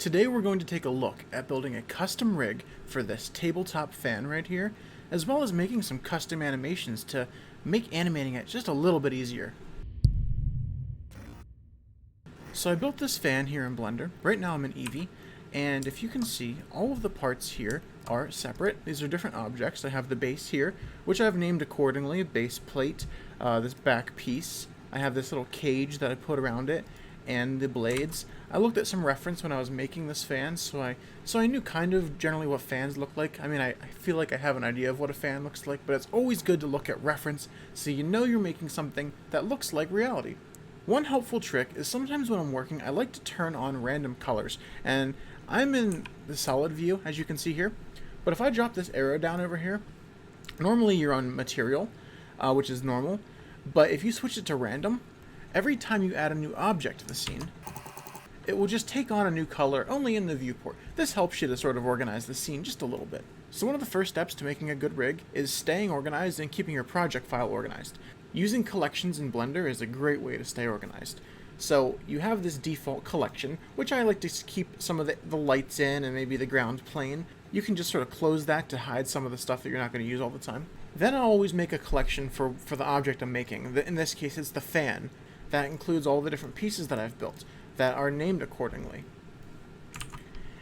Today we're going to take a look at building a custom rig for this tabletop fan right here, as well as making some custom animations to make animating it just a little bit easier. So I built this fan here in Blender. Right now I'm in Eevee, and if you can see, all of the parts here are separate. These are different objects. I have the base here, which I've named accordingly, base plate, this back piece. I have this little cage that I put around it, and the blades. I looked at some reference when I was making this fan, so I knew kind of generally what fans look like. I mean, I feel like I have an idea of what a fan looks like, but it's always good to look at reference so you know you're making something that looks like reality. One helpful trick is sometimes when I'm working, I like to turn on random colors, and I'm in the solid view, as you can see here, but if I drop this arrow down over here, normally you're on material, which is normal, but if you switch it to random, every time you add a new object to the scene, it will just take on a new color only in the viewport. This helps you to sort of organize the scene just a little bit. So one of the first steps to making a good rig is staying organized and keeping your project file organized. Using collections in Blender is a great way to stay organized. So you have this default collection, which I like to keep some of the lights in and maybe the ground plane. You can just sort of close that to hide some of the stuff that you're not going to use all the time. Then I'll always make a collection for the object I'm making. In this case, it's the fan. That includes all the different pieces that I've built that are named accordingly.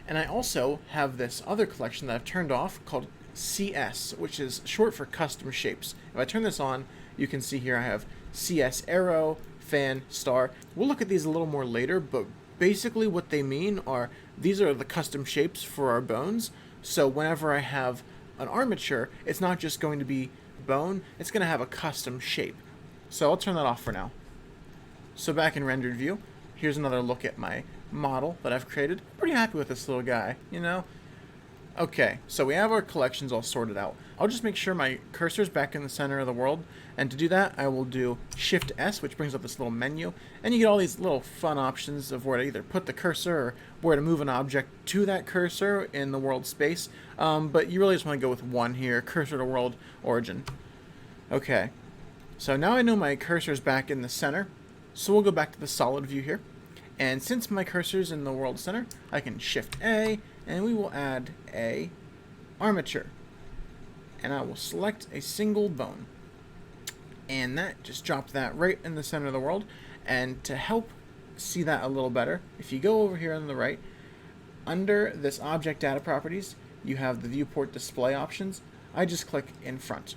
And I also have this other collection that I've turned off called CS, which is short for custom shapes. If I turn this on, you can see here I have CS arrow, fan, star. We'll look at these a little more later, but basically what they mean are these are the custom shapes for our bones. So whenever I have an armature, it's not just going to be bone, it's going to have a custom shape. So I'll turn that off for now. So back in rendered view, here's another look at my model that I've created. Pretty happy with this little guy, you know? Okay, so we have our collections all sorted out. I'll just make sure my cursor's back in the center of the world, and to do that I will do Shift S, which brings up this little menu, and you get all these little fun options of where to either put the cursor or where to move an object to that cursor in the world space, but you really just want to go with one here, cursor to world origin. Okay, so now I know my cursor's back in the center, so we'll go back to the solid view here, and since my cursor's in the world center, I can Shift A, and we will add a armature. And I will select a single bone. And that just dropped that right in the center of the world. And to help see that a little better, if you go over here on the right, under this object data properties, you have the viewport display options. I just click in front.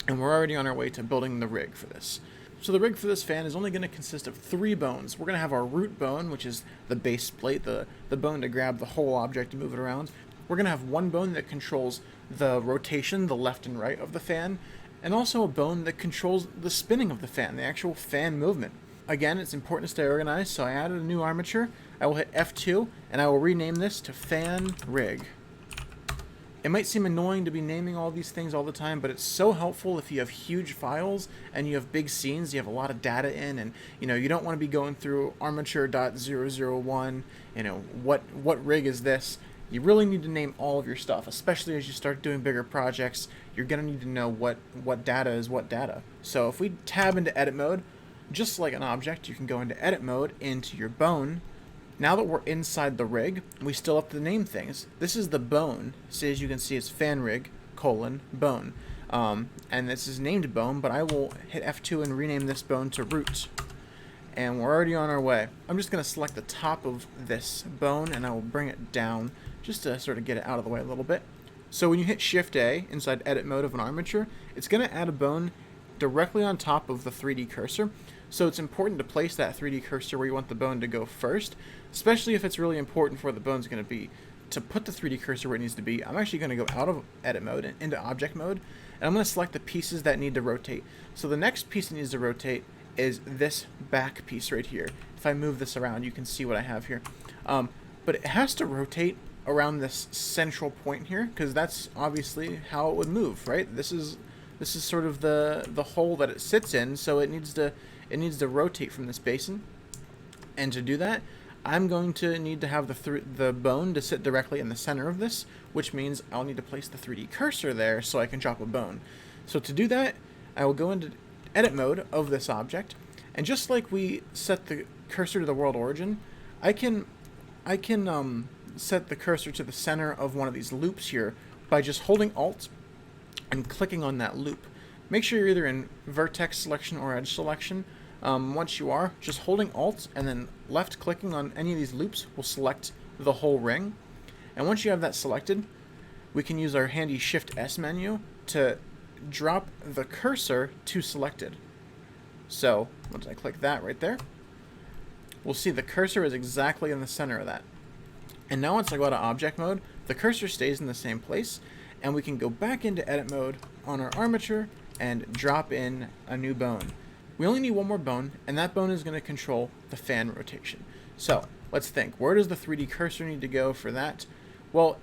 And we're already on our way to building the rig for this. So the rig for this fan is only going to consist of 3 bones. We're going to have our root bone, which is the base plate, the bone to grab the whole object and move it around. We're going to have one bone that controls the rotation, the left and right of the fan, and also a bone that controls the spinning of the fan, the actual fan movement. Again, it's important to stay organized, so I added a new armature. I will hit F2, and I will rename this to Fan Rig. It might seem annoying to be naming all these things all the time, but it's so helpful if you have huge files and you have big scenes, you have a lot of data in, and you don't want to be going through armature.001, what rig is this? You really need to name all of your stuff, especially as you start doing bigger projects. You're going to need to know what data is what data. So if we tab into edit mode, just like an object, you can go into edit mode into your bone. Now that we're inside the rig, we still have to name things. This is the bone. So as you can see, it's fan rig, bone. And this is named bone, but I will hit F2 and rename this bone to root. And we're already on our way. I'm just going to select the top of this bone, and I will bring it down just to sort of get it out of the way a little bit. So when you hit Shift A inside edit mode of an armature, it's going to add a bone directly on top of the 3D cursor. So it's important to place that 3D cursor where you want the bone to go first, especially if it's really important for where the bone's going to be. To put the 3D cursor where it needs to be, I'm actually going to go out of edit mode and into object mode, and I'm going to select the pieces that need to rotate. So the next piece that needs to rotate is this back piece right here. If I move this around, you can see what I have here. But it has to rotate around this central point here, because that's obviously how it would move, right? This is sort of the hole that it sits in, so it needs to rotate from this basin. And to do that, I'm going to need to have the bone to sit directly in the center of this, which means I'll need to place the 3D cursor there so I can drop a bone. So to do that, I will go into edit mode of this object, and just like we set the cursor to the world origin, I can I can set the cursor to the center of one of these loops here by just holding Alt and clicking on that loop. Make sure you're either in vertex selection or edge selection. Once you are, just holding Alt and then left clicking on any of these loops will select the whole ring. And once you have that selected, we can use our handy Shift S menu to drop the cursor to selected. So once I click that right there, we'll see the cursor is exactly in the center of that. And now once I go to object mode, the cursor stays in the same place, and we can go back into edit mode on our armature and drop in a new bone. We only need one more bone, and that bone is going to control the fan rotation. So let's think, where does the 3D cursor need to go for that? Well,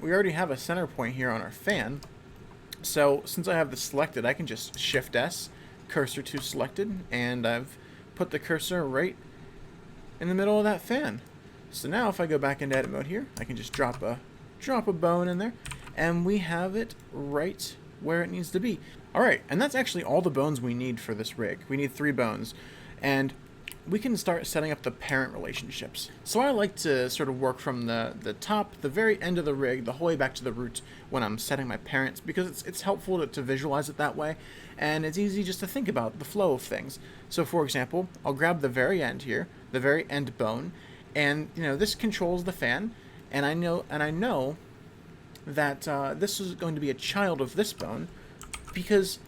we already have a center point here on our fan, so since I have this selected, I can just Shift S, cursor to selected, and I've put the cursor right in the middle of that fan. So now if I go back into edit mode here, I can just drop a bone in there, and we have it right where it needs to be. Alright, and that's actually all the bones we need for this rig. We need 3 bones, and we can start setting up the parent relationships. So I like to sort of work from the top, the very end of the rig, the whole way back to the root when I'm setting my parents, because it's helpful to visualize it that way, and it's easy just to think about the flow of things. So for example, I'll grab the very end here, the very end bone, and this controls the fan, and I know that this is going to be a child of this bone, because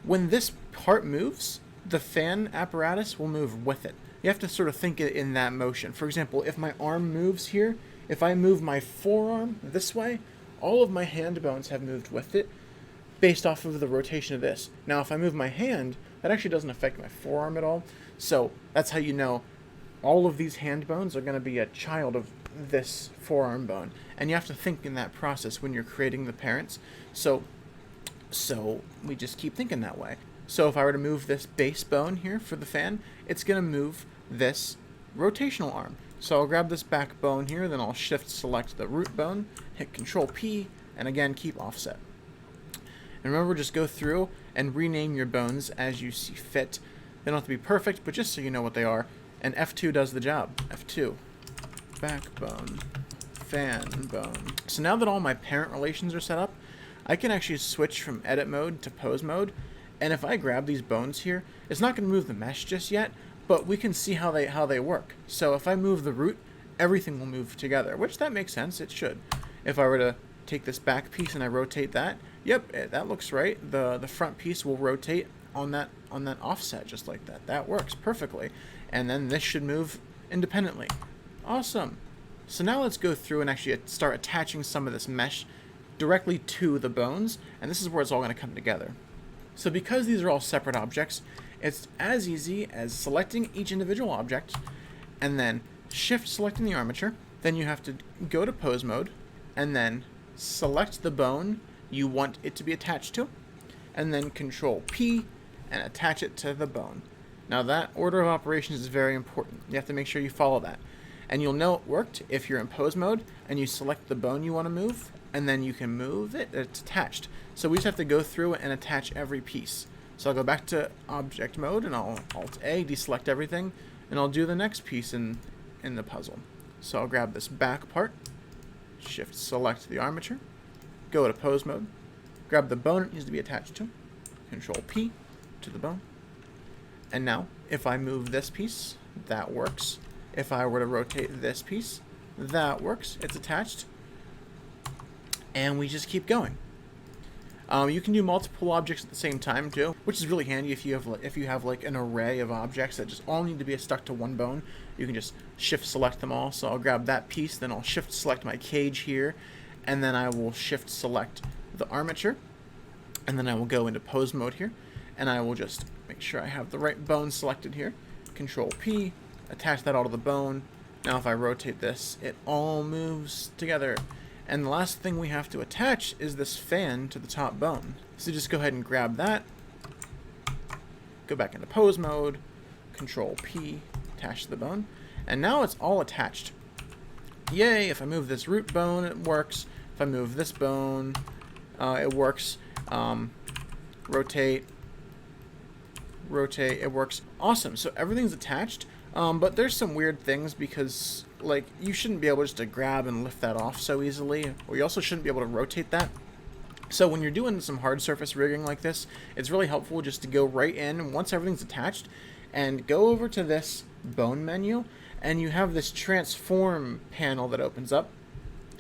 when this part moves, the fan apparatus will move with it. You have to sort of think it in that motion. For example, if my arm moves here, if I move my forearm this way, all of my hand bones have moved with it based off of the rotation of this. Now, if I move my hand, that actually doesn't affect my forearm at all. So that's how you know all of these hand bones are going to be a child of this forearm bone. And you have to think in that process when you're creating the parents. So we just keep thinking that way. So if I were to move this base bone here for the fan, it's going to move this rotational arm. So I'll grab this back bone here, then I'll shift select the root bone, hit Control P, and again keep offset. And remember, just go through and rename your bones as you see fit. They don't have to be perfect, but just so you know what they are. And F2 does the job. F2, backbone, fan bone. So now that all my parent relations are set up, I can actually switch from edit mode to pose mode. And if I grab these bones here, it's not going to move the mesh just yet, but we can see how they work. So if I move the root, everything will move together, which that makes sense. It should. If I were to take this back piece and I rotate that, yep, that looks right. The front piece will rotate on that offset just like that. That works perfectly. And then this should move independently. Awesome. So now let's go through and actually start attaching some of this mesh directly to the bones, and this is where it's all going to come together. So because these are all separate objects, it's as easy as selecting each individual object and then shift selecting the armature. Then you have to go to pose mode and then select the bone you want it to be attached to, and then Control P and attach it to the bone. Now that order of operations is very important. You have to make sure you follow that. And you'll know it worked if you're in pose mode and you select the bone you want to move, and then you can move it, it's attached. So we just have to go through and attach every piece. So I'll go back to object mode and I'll Alt-A, deselect everything, and I'll do the next piece in the puzzle. So I'll grab this back part, shift select the armature, go to pose mode, grab the bone it needs to be attached to, Control P to the bone. And now, if I move this piece, that works. If I were to rotate this piece, that works. It's attached. And we just keep going. You can do multiple objects at the same time too, which is really handy if you have like an array of objects that just all need to be stuck to one bone. You can just shift select them all. So I'll grab that piece, then I'll shift select my cage here, and then I will shift select the armature, and then I will go into pose mode here, and I will just make sure I have the right bone selected here. Control P, attach that all to the bone. Now if I rotate this, it all moves together. And the last thing we have to attach is this fan to the top bone. So just go ahead and grab that, go back into pose mode, Control P, attach to the bone, and now it's all attached. Yay, if I move this root bone, it works. If I move this bone, it works. Rotate, it works. Awesome, so everything's attached, but there's some weird things because like, you shouldn't be able just to grab and lift that off so easily, or you also shouldn't be able to rotate that. So when you're doing some hard surface rigging like this, it's really helpful just to go right in once everything's attached and go over to this bone menu, and you have this transform panel that opens up,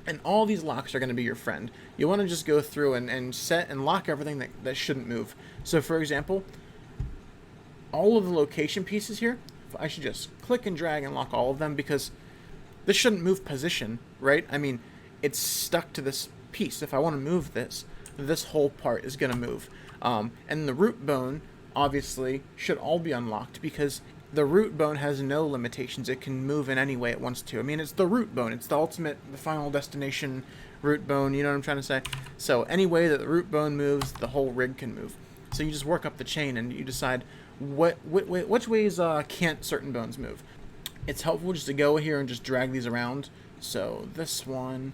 and all these locks are going to be your friend. You want to just go through and set and lock everything that shouldn't move. So for example, all of the location pieces here, I should just click and drag and lock all of them, because this shouldn't move position, right? I mean, it's stuck to this piece. If I want to move this whole part is going to move. And the root bone, obviously, should all be unlocked, because the root bone has no limitations. It can move in any way it wants to. I mean, it's the root bone. It's the ultimate, the final destination root bone, you know what I'm trying to say? So any way that the root bone moves, the whole rig can move. So you just work up the chain and you decide which ways can't certain bones move. It's helpful just to go here and just drag these around. So this one,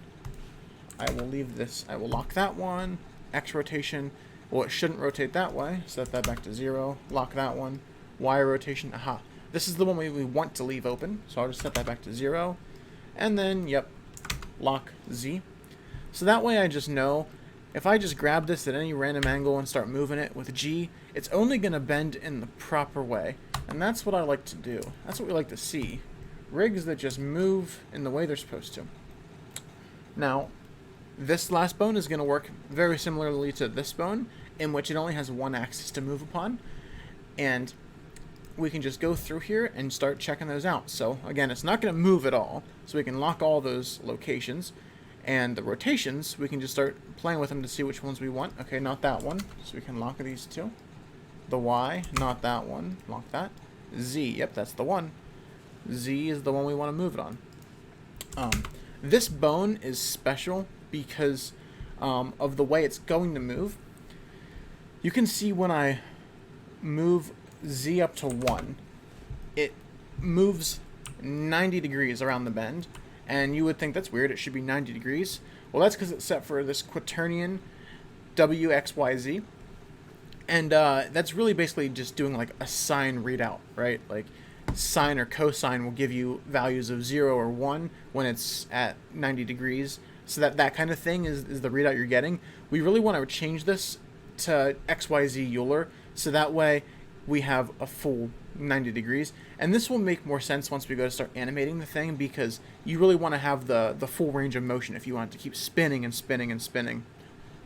I will leave this, I will lock that one. X rotation, well, it shouldn't rotate that way. Set that back to 0. Lock that one. Y rotation, aha. This is the one we want to leave open, so I'll just set that back to 0. And then, yep, lock Z. So that way I just know, if I just grab this at any random angle and start moving it with G, it's only going to bend in the proper way. And that's what I like to do. That's what we like to see. Rigs that just move in the way they're supposed to. Now, this last bone is going to work very similarly to this bone, in which it only has one axis to move upon. And we can just go through here and start checking those out. So again, it's not going to move at all, so we can lock all those locations. And the rotations, we can just start playing with them to see which ones we want. Okay, not that one, so we can lock these two. The Y, not that one, lock that. Z, yep, that's the one. Z is the one we want to move it on. This bone is special because of the way it's going to move. You can see when I move Z up to 1, it moves 90 degrees around the bend, and you would think that's weird, it should be 90 degrees. Well, that's because it's set for this quaternion WXYZ, and that's really basically just doing like a sine readout, right? Like sine or cosine will give you values of 0 or 1 when it's at 90 degrees. So that kind of thing is the readout you're getting. We really want to change this to XYZ Euler, so that way we have a full 90 degrees. And this will make more sense once we go to start animating the thing, because you really want to have the full range of motion if you want it to keep spinning and spinning and spinning.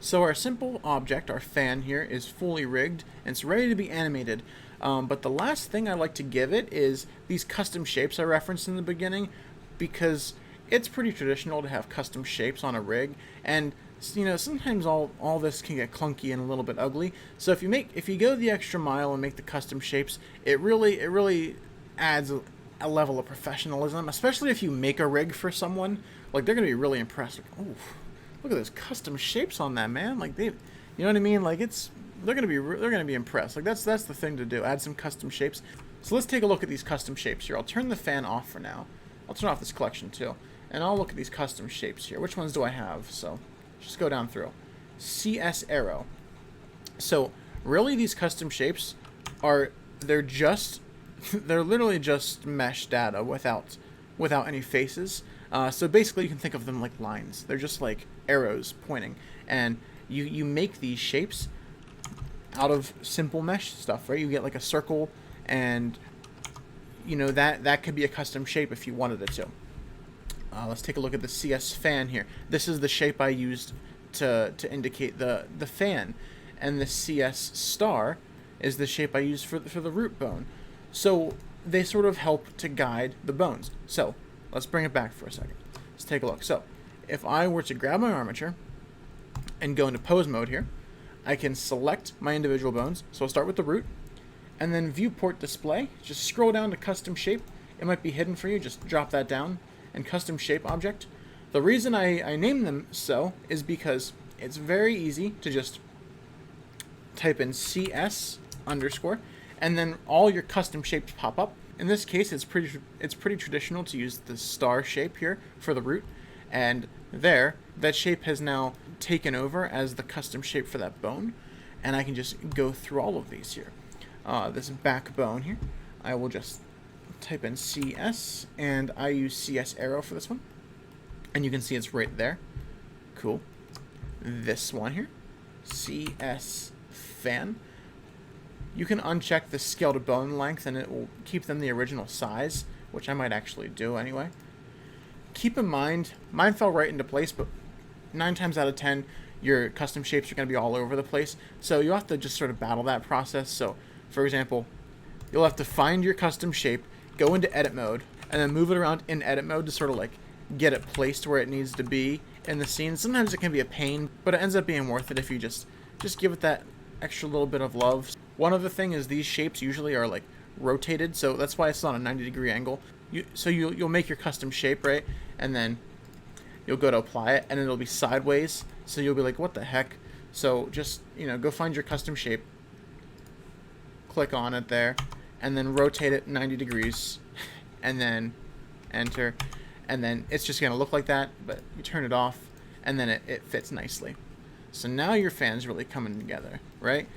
So our simple object, our fan here, is fully rigged and it's ready to be animated. But the last thing I like to give it is these custom shapes I referenced in the beginning, because it's pretty traditional to have custom shapes on a rig, and you know, sometimes all this can get clunky and a little bit ugly. So if you go the extra mile and make the custom shapes, it really adds a level of professionalism, especially if you make a rig for someone. Like, they're gonna be really impressed. Like, oh, look at those custom shapes on that, man. Like, you know what I mean? Like, they're gonna be impressed. Like, that's the thing to do. Add some custom shapes. So let's take a look at these custom shapes here. I'll turn the fan off for now. I'll turn off this collection too, and I'll look at these custom shapes here. Which ones do I have? So just go down through. CS arrow. So really, these custom shapes they're literally just mesh data without any faces. So basically, you can think of them like lines. They're just like arrows pointing, and you make these shapes out of simple mesh stuff, right? You get like a circle, and you know that could be a custom shape if you wanted it to. Let's take a look at the CS fan here. This is the shape I used to indicate the fan, and the CS star is the shape I used for the root bone. So they sort of help to guide the bones. So let's bring it back for a second. Let's take a look. So if I were to grab my armature and go into pose mode here, I can select my individual bones. So I'll start with the root, and then viewport display. Just scroll down to custom shape. It might be hidden for you. Just drop that down. And custom shape object. The reason I name them so is because it's very easy to just type in CS underscore, and then all your custom shapes pop up. In this case, it's pretty traditional to use the star shape here for the root, and that shape has now taken over as the custom shape for that bone, and I can just go through all of these here. This backbone here, I will just type in CS, and I use CS arrow for this one. And you can see it's right there. Cool. This one here, CS fan. You can uncheck the scale to bone length, and it will keep them the original size, which I might actually do anyway. Keep in mind, mine fell right into place, but 9 times out of 10, your custom shapes are going to be all over the place. So you'll have to just sort of battle that process. So, for example, you'll have to find your custom shape, go into edit mode, and then move it around in edit mode to sort of like get it placed where it needs to be in the scene. Sometimes it can be a pain, but it ends up being worth it if you just give it that extra little bit of love. One other thing is these shapes usually are like rotated, so that's why it's on a 90-degree angle. You'll make your custom shape, right? And then you'll go to apply it, and it'll be sideways. So you'll be like, what the heck? So just, go find your custom shape, click on it there, and then rotate it 90 degrees, and then enter. And then it's just going to look like that, but you turn it off, and then it fits nicely. So now your fan's really coming together, right?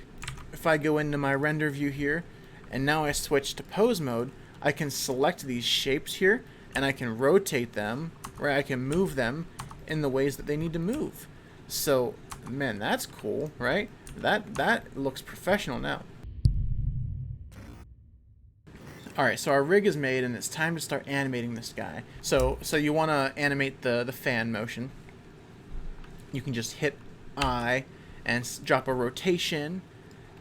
If I go into my render view here, and now I switch to pose mode, I can select these shapes here, and I can rotate them, right? I can move them in the ways that they need to move. So, man, that's cool, right? That looks professional now. Alright, so our rig is made, and it's time to start animating this guy. So you want to animate the fan motion. You can just hit I and drop a rotation,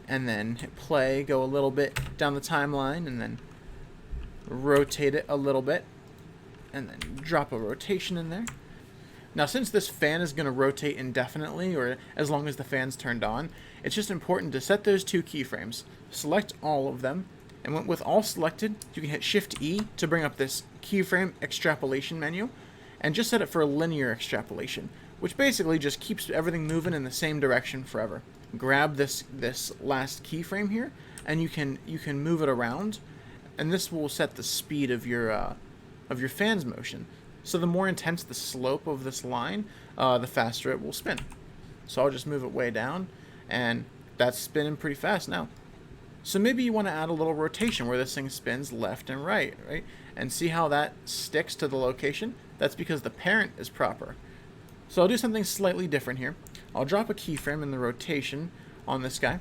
and then hit play, go a little bit down the timeline, and then rotate it a little bit, and then drop a rotation in there. Now, since this fan is going to rotate indefinitely, or as long as the fan's turned on, it's just important to set those 2 keyframes. Select all of them, and with all selected, you can hit Shift-E to bring up this keyframe extrapolation menu, and just set it for a linear extrapolation, which basically just keeps everything moving in the same direction forever. Grab this last keyframe here, and you can move it around, and this will set the speed of your fan's motion. So the more intense the slope of this line, the faster it will spin. So I'll just move it way down, and that's spinning pretty fast now. So maybe you want to add a little rotation where this thing spins left and right? And see how that sticks to the location? That's because the parent is proper. So I'll do something slightly different here. I'll drop a keyframe in the rotation on this guy.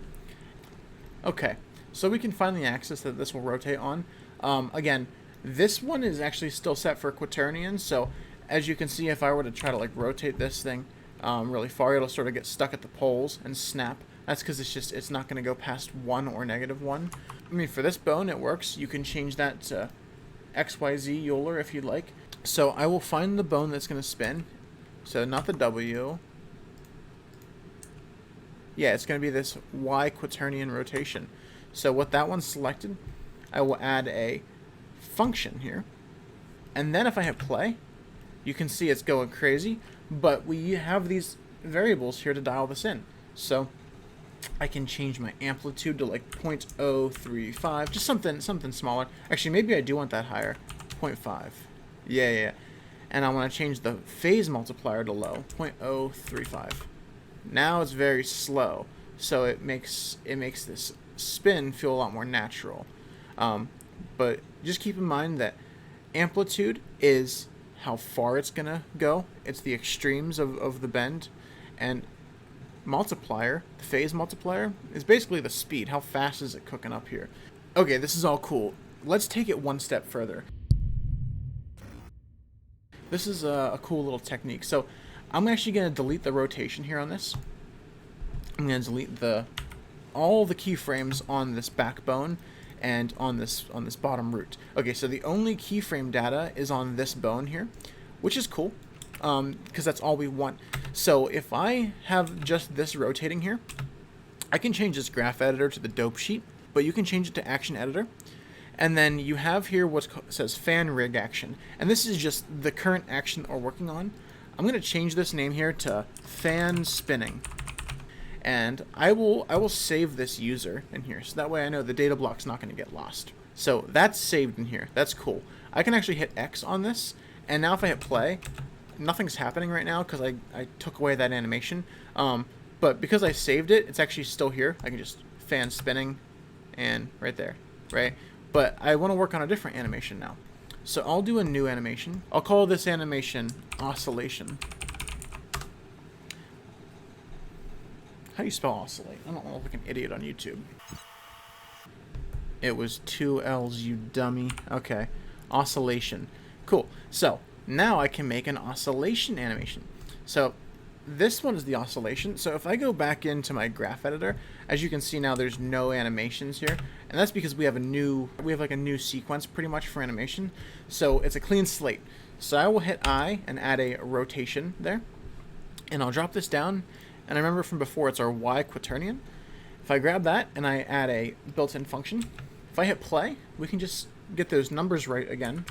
Okay, so we can find the axis that this will rotate on. Again, this one is actually still set for quaternion, so as you can see, if I were to try to like rotate this thing really far, it'll sort of get stuck at the poles and snap. That's because it's not going to go past 1 or -1. I mean, for this bone, it works. You can change that to XYZ Euler if you'd like. So I will find the bone that's going to spin. So not the W. Yeah, it's going to be this Y quaternion rotation. So with that one selected, I will add a function here. And then if I hit play, you can see it's going crazy. But we have these variables here to dial this in. So I can change my amplitude to like 0.035, just something smaller. Actually, maybe I do want that higher, 0.5. Yeah. And I want to change the phase multiplier to low, 0.035. Now it's very slow, so it makes this spin feel a lot more natural. But just keep in mind that amplitude is how far it's gonna go. It's the extremes of the bend, and multiplier, the phase multiplier, is basically the speed. How fast is it cooking up here? Okay, this is all cool. Let's take it one step further. This is a cool little technique. So I'm actually going to delete the rotation here on this. I'm going to delete all the keyframes on this backbone and on this bottom root. Okay, so the only keyframe data is on this bone here, which is cool, because that's all we want. So if I have just this rotating here, I can change this graph editor to the dope sheet, but you can change it to action editor. And then you have here what says fan rig action, and this is just the current action that we're working on. I'm going to change this name here to fan spinning, and I will save this user in here, so that way I know the data block's not going to get lost. So that's saved in here. That's cool. I can actually hit X on this, and now if I hit play, nothing's happening right now because I took away that animation. But because I saved it, it's actually still here. I can just fan spinning, and right there, right? but I want to work on a different animation now. So I'll do a new animation. I'll call this animation Oscillation. How do you spell oscillate? I don't want to look like an idiot on YouTube. It was 2 L's, you dummy. Okay. Oscillation. Cool. So now I can make an oscillation animation. So this one is the oscillation. So if I go back into my graph editor, as you can see now there's no animations here. And that's because we have like a new sequence pretty much for animation. So it's a clean slate. So I will hit I and add a rotation there. And I'll drop this down. And I remember from before, it's our Y quaternion. If I grab that and I add a built-in function, if I hit play, we can just get those numbers right again.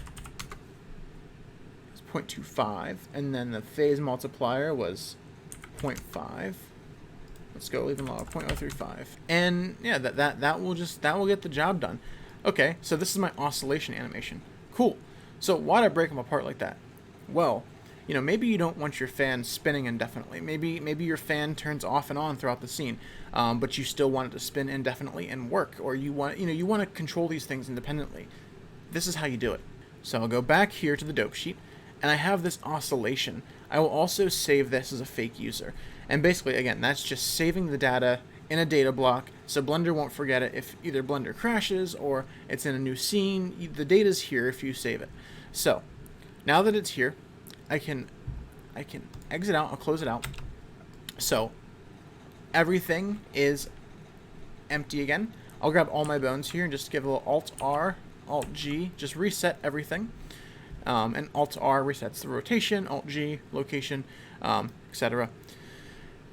It's 0.25, and then the phase multiplier was 0.5. Let's go even lower, 0.035. And yeah, that will get the job done. Okay, so this is my oscillation animation. Cool. So why'd I break them apart like that? Well, you know, maybe you don't want your fan spinning indefinitely. Maybe your fan turns off and on throughout the scene, but you still want it to spin indefinitely and work, or you want to control these things independently. This is how you do it. So I'll go back here to the dope sheet, and I have this oscillation. I will also save this as a fake user, and basically, again, that's just saving the data in a data block, so Blender won't forget it if either Blender crashes or it's in a new scene. The data's here if you save it. So now that it's here, I can exit out. I'll close it out. So everything is empty again. I'll grab all my bones here and just give a little Alt-R, Alt-G, just reset everything. And Alt-R resets the rotation, Alt-G, location, etc.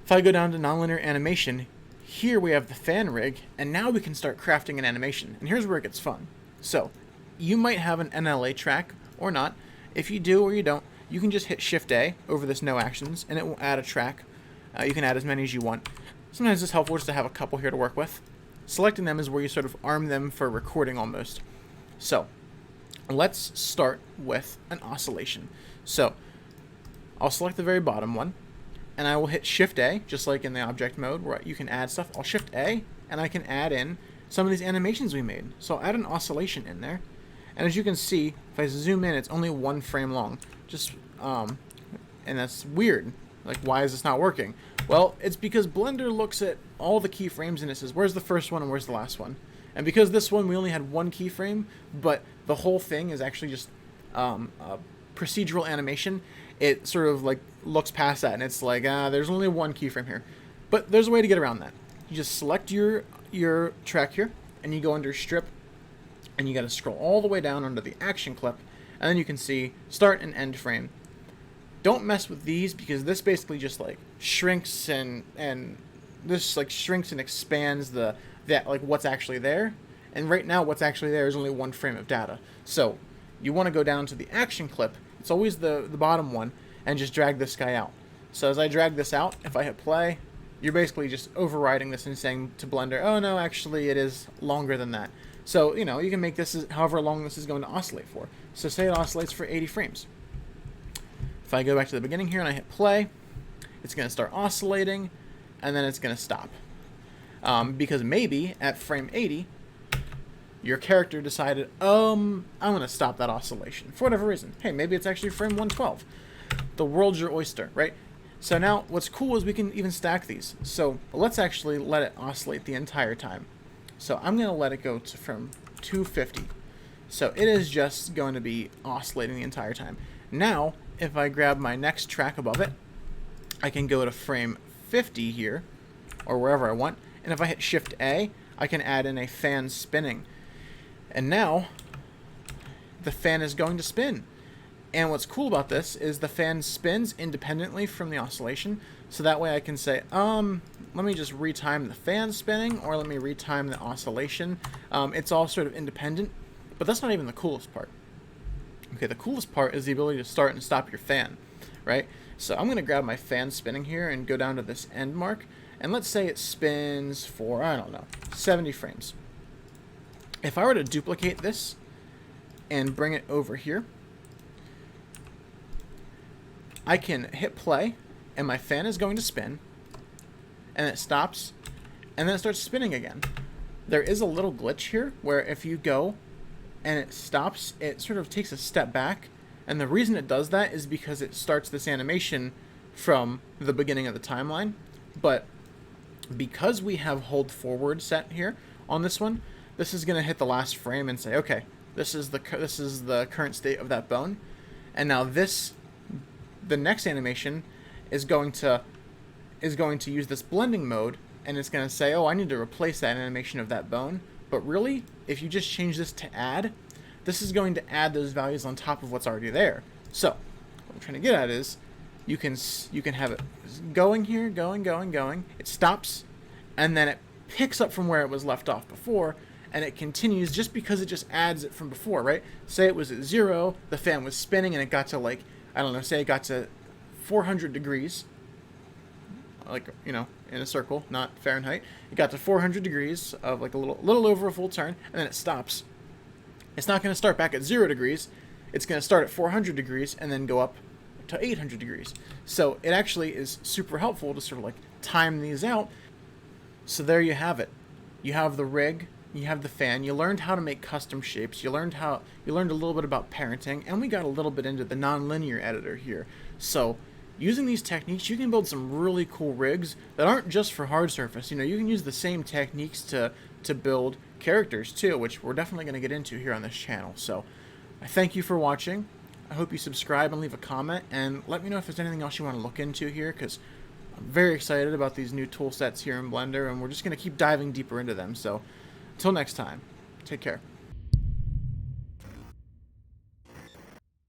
If I go down to nonlinear animation, here we have the fan rig, and now we can start crafting an animation. And here's where it gets fun. So you might have an NLA track or not. If you do or you don't, you can just hit Shift-A over this no actions, and it will add a track. You can add as many as you want. Sometimes it's helpful just to have a couple here to work with. Selecting them is where you sort of arm them for recording almost. So let's start with an oscillation. So I'll select the very bottom one, and I will hit Shift-A, just like in the object mode where you can add stuff. I'll Shift-A, and I can add in some of these animations we made. So I'll add an oscillation in there. And as you can see, if I zoom in, it's only 1 frame long. And that's weird. Like, why is this not working? Well, it's because Blender looks at all the keyframes and it says, where's the first one and where's the last one? And because this one, we only had 1 keyframe, but the whole thing is actually just a procedural animation, it sort of like looks past that and it's like, there's only 1 keyframe here. But there's a way to get around that. You just select your track here, and you go under Strip, and you got to scroll all the way down under the action clip, and then you can see start and end frame. Don't mess with these because this basically just like shrinks and this like shrinks and expands that like what's actually there. And right now what's actually there is only 1 frame of data. So you want to go down to the action clip. It's always the bottom one, and just drag this guy out. So as I drag this out, if I hit play, you're basically just overriding this and saying to Blender, oh no, actually it is longer than that. So, you know, you can make this as however long this is going to oscillate for. So say it oscillates for 80 frames. If I go back to the beginning here and I hit play, it's going to start oscillating, and then it's going to stop. Because maybe at frame 80, your character decided, I'm going to stop that oscillation for whatever reason. Hey, maybe it's actually frame 112. The world's your oyster, right? So now what's cool is we can even stack these. So let's actually let it oscillate the entire time. So I'm going to let it go to from 250. So it is just going to be oscillating the entire time. Now, if I grab my next track above it, I can go to frame 50 here, or wherever I want. And if I hit Shift-A, I can add in a fan spinning. And now, the fan is going to spin. And what's cool about this is the fan spins independently from the oscillation. So that way I can say, let me just retime the fan spinning, or let me retime the oscillation. It's all sort of independent, but that's not even the coolest part. Okay, the coolest part is the ability to start and stop your fan, right? So I'm going to grab my fan spinning here and go down to this end mark, and let's say it spins for, I don't know, 70 frames. If I were to duplicate this and bring it over here, I can hit play, and my fan is going to spin, and it stops, and then it starts spinning again. There is a little glitch here where if you go and it stops, it sort of takes a step back. And the reason it does that is because it starts this animation from the beginning of the timeline. But because we have hold forward set here on this one, this is going to hit the last frame and say, okay, this is the current state of that bone. And now the next animation is going to use this blending mode, and it's going to say, oh, I need to replace that animation of that bone. But really, if you just change this to add, this is going to add those values on top of what's already there. So what I'm trying to get at is you can have it going here, going. It stops, and then it picks up from where it was left off before, and it continues just because it just adds it from before, right? Say it was at 0, the fan was spinning, and it got to, like, I don't know, say it got to 400 degrees, like, you know, in a circle, not Fahrenheit. It got to 400 degrees of, like, a little over a full turn, and then it stops. It's not going to start back at 0 degrees. It's going to start at 400 degrees and then go up to 800 degrees. So it actually is super helpful to sort of like time these out. So there you have it. You have the rig, you have the fan, you learned how to make custom shapes, you learned a little bit about parenting, and we got a little bit into the nonlinear editor here. So using these techniques, you can build some really cool rigs that aren't just for hard surface. You know, you can use the same techniques to build characters too, which we're definitely going to get into here on this channel. So I thank you for watching. I hope you subscribe and leave a comment, and let me know if there's anything else you want to look into here, because I'm very excited about these new tool sets here in Blender, and we're just going to keep diving deeper into them. So until next time, take care.